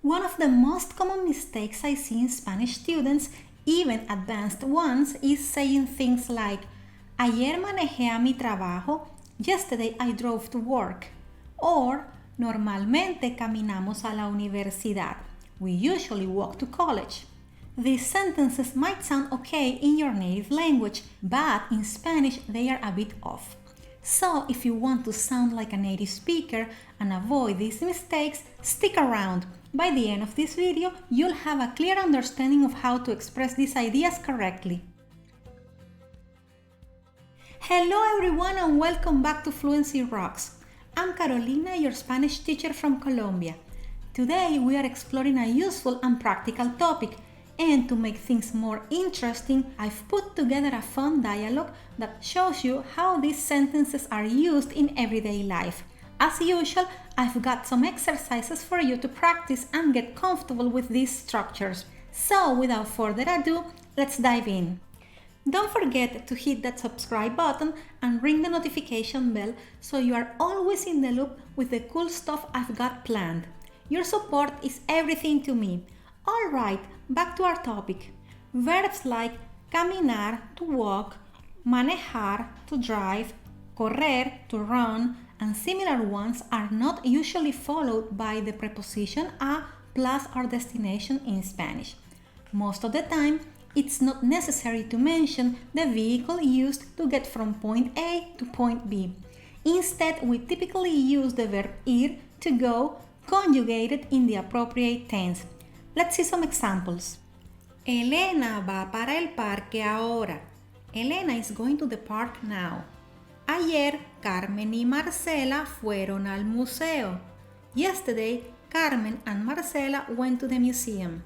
One of the most common mistakes I see in Spanish students, even advanced ones, is saying things like ayer manejé a mi trabajo, yesterday I drove to work, or normalmente caminamos a la universidad, we usually walk to college. These sentences might sound okay in your native language, but in Spanish they are a bit off. So if you want to sound like a native speaker and avoid these mistakes, stick around. By the end of this video, you'll have a clear understanding of how to express these ideas correctly. Hello everyone and welcome back to Fluency Rocks. I'm Carolina, your Spanish teacher from Colombia. Today we are exploring a useful and practical topic, and to make things more interesting, I've put together a fun dialogue that shows you how these sentences are used in everyday life. As usual, I've got some exercises for you to practice and get comfortable with these structures. So without further ado, let's dive in. Don't forget to hit that subscribe button and ring the notification bell so you are always in the loop with the cool stuff I've got planned. Your support is everything to me. Alright, back to our topic. Verbs like caminar, to walk, manejar, to drive, correr, to run, and similar ones are not usually followed by the preposition a plus our destination in Spanish. Most of the time, it's not necessary to mention the vehicle used to get from point A to point B. Instead, we typically use the verb ir, to go, conjugated in the appropriate tense. Let's see some examples. Elena va para el parque ahora. Elena is going to the park now. Ayer, Carmen y Marcela fueron al museo. Yesterday, Carmen and Marcela went to the museum.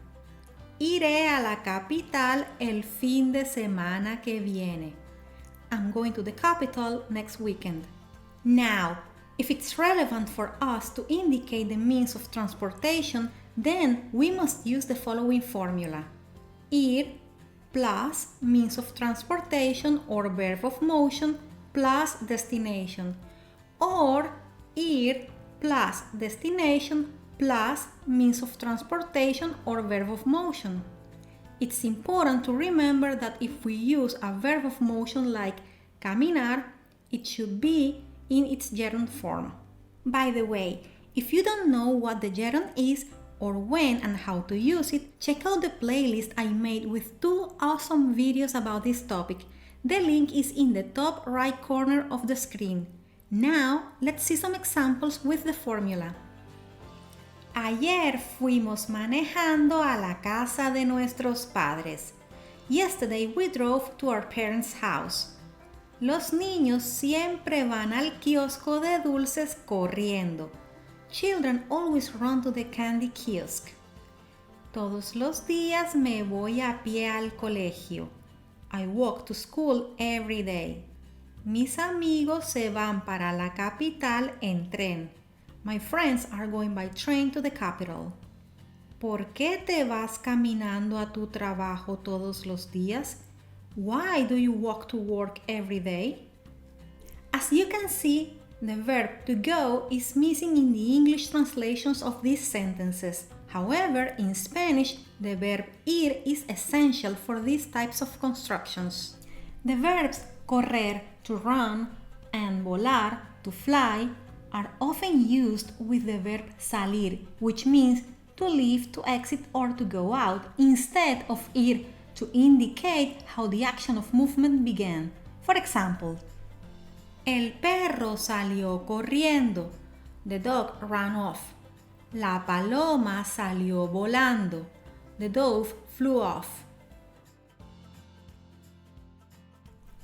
Iré a la capital el fin de semana que viene. I'm going to the capital next weekend. Now, if it's relevant for us to indicate the means of transportation, then we must use the following formula. Ir plus means of transportation or verb of motion plus destination, or ir plus destination plus means of transportation or verb of motion. It's important to remember that if we use a verb of motion like caminar, it should be in its gerund form. By the way, if you don't know what the gerund is, or when and how to use it, check out the playlist I made with 2 awesome videos about this topic. The link is in the top right corner of the screen. Now, let's see some examples with the formula. Ayer fuimos manejando a la casa de nuestros padres. Yesterday we drove to our parents' house. Los niños siempre van al kiosco de dulces corriendo. Children always run to the candy kiosk. Todos los días me voy a pie al colegio. I walk to school every day. Mis amigos se van para la capital en tren. My friends are going by train to the capital. ¿Por qué te vas caminando a tu trabajo todos los días? Why do you walk to work every day? As you can see, the verb to go is missing in the English translations of these sentences. However, in Spanish, the verb ir is essential for these types of constructions. The verbs correr, to run, and volar, to fly, are often used with the verb salir, which means to leave, to exit, or to go out, instead of ir, to indicate how the action of movement began. For example, el perro salió corriendo. The dog ran off. La paloma salió volando. The dove flew off.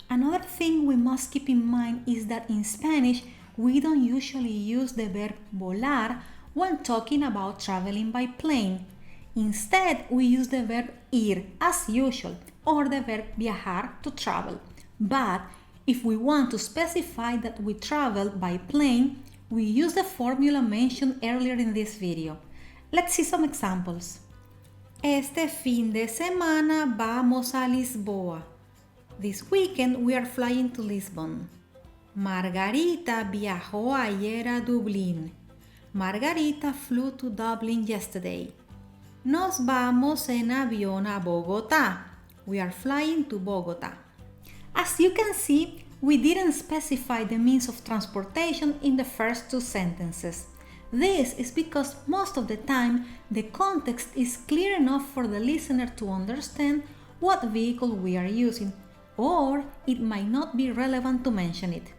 Another thing we must keep in mind is that in Spanish, we don't usually use the verb volar when talking about traveling by plane. Instead, we use the verb ir as usual, or the verb viajar, to travel. But if we want to specify that we travel by plane, we use the formula mentioned earlier in this video. Let's see some examples. Este fin de semana vamos a Lisboa. This weekend we are flying to Lisbon. Margarita viajó ayer a Dublín. Margarita flew to Dublin yesterday. Nos vamos en avión a Bogotá. We are flying to Bogotá. As you can see, we didn't specify the means of transportation in the first two sentences. This is because most of the time the context is clear enough for the listener to understand what vehicle we are using, or it might not be relevant to mention it.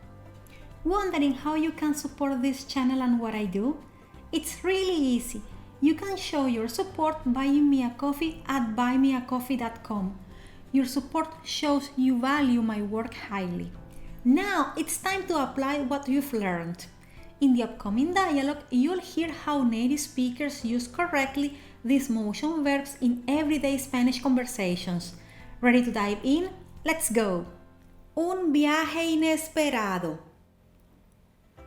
Wondering how you can support this channel and what I do? It's really easy. You can show your support buying me a coffee at buymeacoffee.com. Your support shows you value my work highly. Now it's time to apply what you've learned. In the upcoming dialogue, you'll hear how native speakers use correctly these motion verbs in everyday Spanish conversations. Ready to dive in? Let's go! Un viaje inesperado.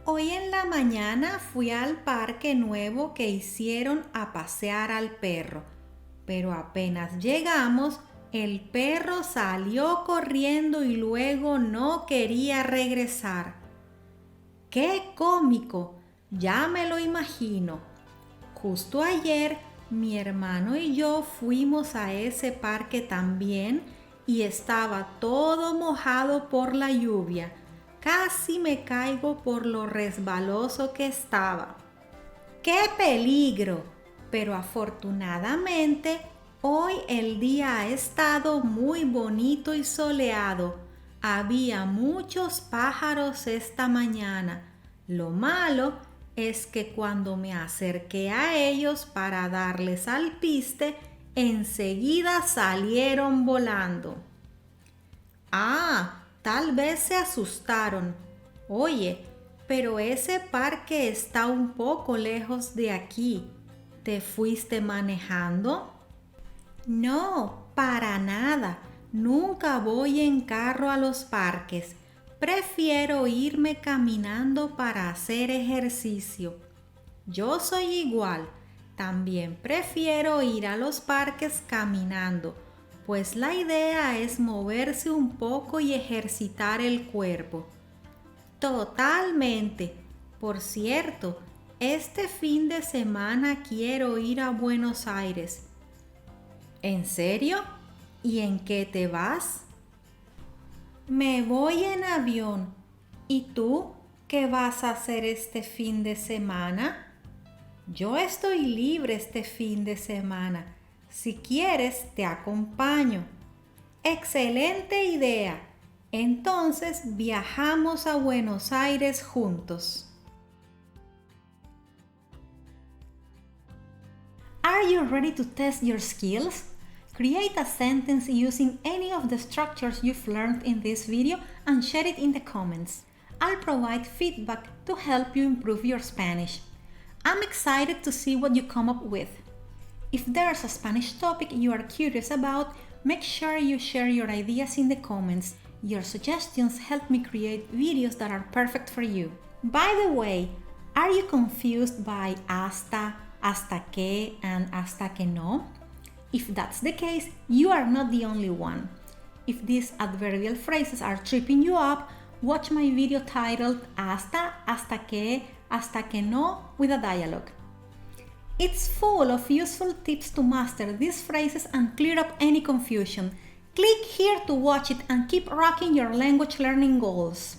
Hoy en la mañana fui al parque nuevo que hicieron a pasear al perro, pero apenas llegamos, el perro salió corriendo y luego no quería regresar. ¡Qué cómico! Ya me lo imagino. Justo ayer, mi hermano y yo fuimos a ese parque también y estaba todo mojado por la lluvia. Casi me caigo por lo resbaloso que estaba. ¡Qué peligro! Pero afortunadamente, hoy el día ha estado muy bonito y soleado. Había muchos pájaros esta mañana. Lo malo es que cuando me acerqué a ellos para darles alpiste, enseguida salieron volando. ¡Ah! Tal vez se asustaron. Oye, pero ese parque está un poco lejos de aquí. ¿Te fuiste manejando? No, para nada. Nunca voy en carro a los parques. Prefiero irme caminando para hacer ejercicio. Yo soy igual. También prefiero ir a los parques caminando, pues la idea es moverse un poco y ejercitar el cuerpo. Totalmente. Por cierto, este fin de semana quiero ir a Buenos Aires. ¿En serio? ¿Y en qué te vas? Me voy en avión. ¿Y tú qué vas a hacer este fin de semana? Yo estoy libre este fin de semana. Si quieres, te acompaño. ¡Excelente idea! Entonces viajamos a Buenos Aires juntos. Are you ready to test your skills? Create a sentence using any of the structures you've learned in this video and share it in the comments. I'll provide feedback to help you improve your Spanish. I'm excited to see what you come up with. If there's a Spanish topic you are curious about, make sure you share your ideas in the comments. Your suggestions help me create videos that are perfect for you. By the way, are you confused by hasta, hasta que, and hasta que no? If that's the case, you are not the only one. If these adverbial phrases are tripping you up, watch my video titled Hasta, hasta que no with a dialogue. It's full of useful tips to master these phrases and clear up any confusion. Click here to watch it and keep rocking your language learning goals.